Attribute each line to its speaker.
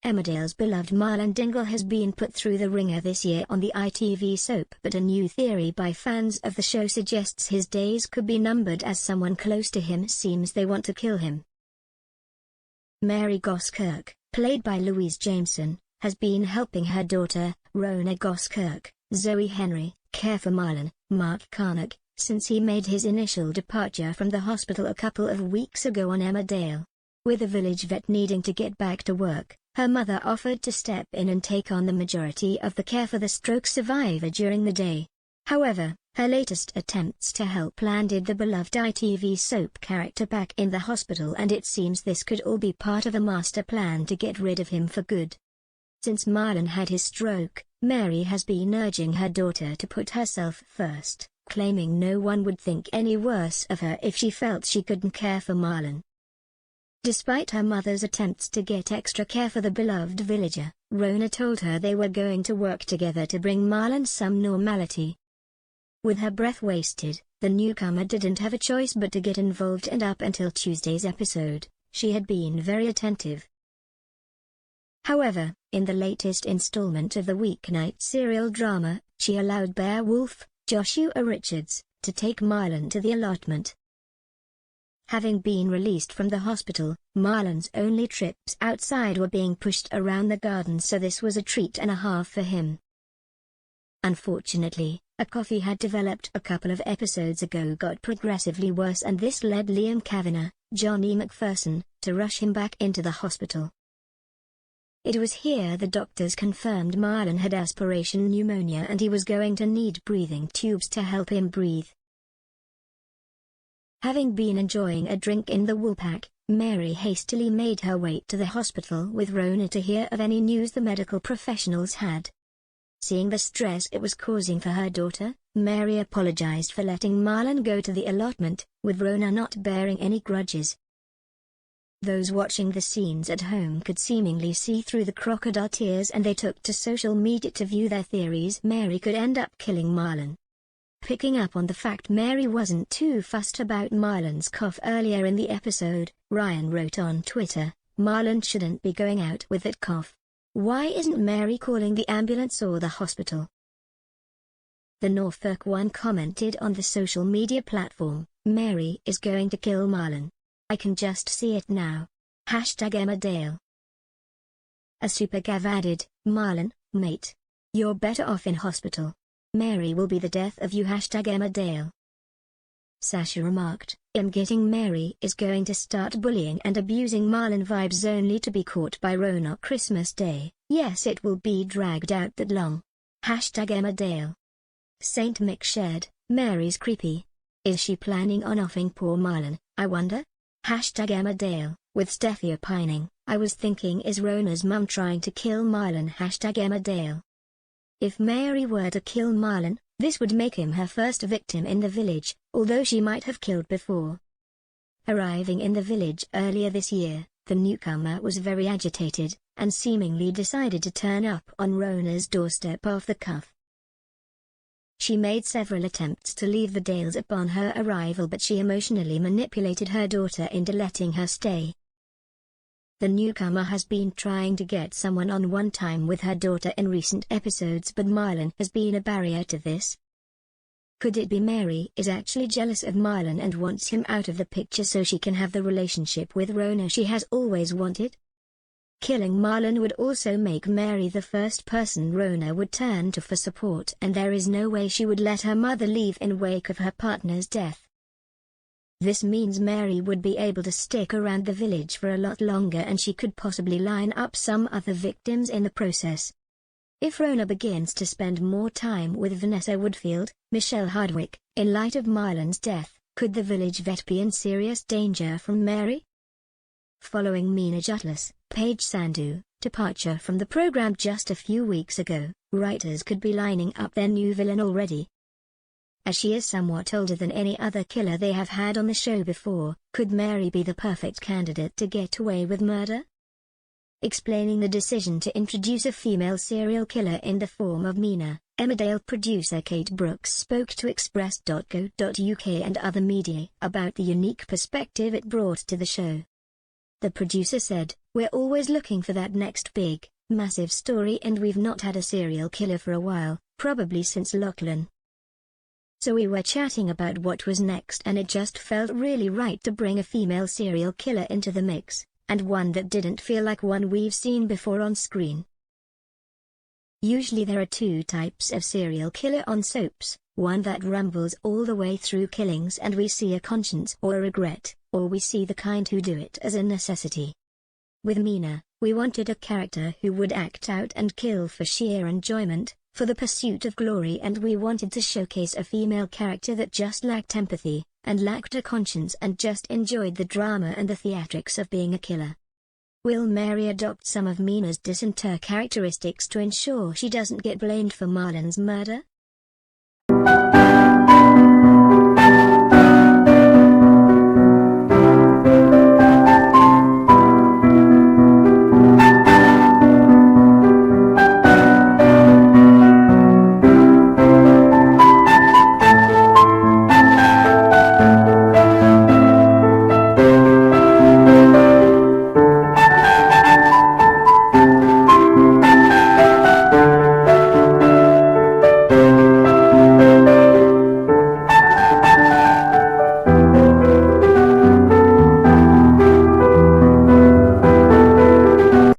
Speaker 1: Emmerdale's beloved Marlon Dingle has been put through the ringer this year on the ITV soap, but a new theory by fans of the show suggests his days could be numbered as someone close to him seems they want to kill him. Mary Goskirk, played by Louise Jameson, has been helping her daughter, Rona Goskirk, Zoe Henry, care for Marlon, Mark Carnock, since he made his initial departure from the hospital a couple of weeks ago on Emmerdale. With the village vet needing to get back to work, her mother offered to step in and take on the majority of the care for the stroke survivor during the day. However, her latest attempts to help landed the beloved ITV soap character back in the hospital, and it seems this could all be part of a master plan to get rid of him for good. Since Marlon had his stroke, Mary has been urging her daughter to put herself first, claiming no one would think any worse of her if she felt she couldn't care for Marlon. Despite her mother's attempts to get extra care for the beloved villager, Rona told her they were going to work together to bring Marlon some normality. With her breath wasted, the newcomer didn't have a choice but to get involved, and up until Tuesday's episode, she had been very attentive. However, in the latest installment of the weeknight serial drama, she allowed Beowulf, Joshua Richards, to take Marlon to the allotment. Having been released from the hospital, Marlon's only trips outside were being pushed around the garden, so this was a treat and a half for him. Unfortunately, a cough he had developed a couple of episodes ago got progressively worse, and this led Liam Kavanagh, Johnny McPherson, to rush him back into the hospital. It was here the doctors confirmed Marlon had aspiration pneumonia and he was going to need breathing tubes to help him breathe. Having been enjoying a drink in the Woolpack, Mary hastily made her way to the hospital with Rona to hear of any news the medical professionals had. Seeing the stress it was causing for her daughter, Mary apologized for letting Marlon go to the allotment, with Rona not bearing any grudges. Those watching the scenes at home could seemingly see through the crocodile tears, and they took to social media to view their theories Mary could end up killing Marlon. Picking up on the fact Mary wasn't too fussed about Marlon's cough earlier in the episode, Ryan wrote on Twitter, "Marlon shouldn't be going out with that cough. Why isn't Mary calling the ambulance or the hospital?" The Norfolk One commented on the social media platform, "Mary is going to kill Marlon. I can just see it now. #Emmerdale." A Supergav added, "Marlon, mate. You're better off in hospital. Mary will be the death of you. #Emmerdale." Sasha remarked, "I'm getting Mary is going to start bullying and abusing Marlon vibes only to be caught by Rona Christmas Day. Yes, it will be dragged out that long. #Emmerdale." Saint Mick shared, "Mary's creepy. Is she planning on offing poor Marlon, I wonder? #Emmerdale." With Steffi opining, "I was thinking, is Rona's mum trying to kill Marlon? #Emmerdale." If Mary were to kill Marlon, this would make him her first victim in the village, although she might have killed before. Arriving in the village earlier this year, the newcomer was very agitated, and seemingly decided to turn up on Rona's doorstep off the cuff. She made several attempts to leave the Dales upon her arrival, but she emotionally manipulated her daughter into letting her stay. The newcomer has been trying to get one-on-one time with her daughter in recent episodes, but Marlon has been a barrier to this. Could it be Mary is actually jealous of Marlon and wants him out of the picture so she can have the relationship with Rona she has always wanted? Killing Marlon would also make Mary the first person Rona would turn to for support, and there is no way she would let her mother leave in wake of her partner's death. This means Mary would be able to stick around the village for a lot longer, and she could possibly line up some other victims in the process. If Rona begins to spend more time with Vanessa Woodfield, Michelle Hardwick, in light of Marlon's death, could the village vet be in serious danger from Mary? Following Meena Jutlas, Paige Sandhu, departure from the program just a few weeks ago, writers could be lining up their new villain already. As she is somewhat older than any other killer they have had on the show before, could Mary be the perfect candidate to get away with murder? Explaining the decision to introduce a female serial killer in the form of Meena, Emmerdale producer Kate Brooks spoke to Express.co.uk and other media about the unique perspective it brought to the show. The producer said, "We're always looking for that next big, massive story and we've not had a serial killer for a while, probably since Lachlan." So we were chatting about what was next and it just felt really right to bring a female serial killer into the mix, and one that didn't feel like one we've seen before on screen. Usually there are two types of serial killer on soaps, one that rumbles all the way through killings and we see a conscience or a regret, or we see the kind who do it as a necessity. With Mina, we wanted a character who would act out and kill for sheer enjoyment, for the pursuit of glory, and we wanted to showcase a female character that just lacked empathy, and lacked a conscience and just enjoyed the drama and the theatrics of being a killer. Will Mary adopt some of Mina's dissenter characteristics to ensure she doesn't get blamed for Marlon's murder?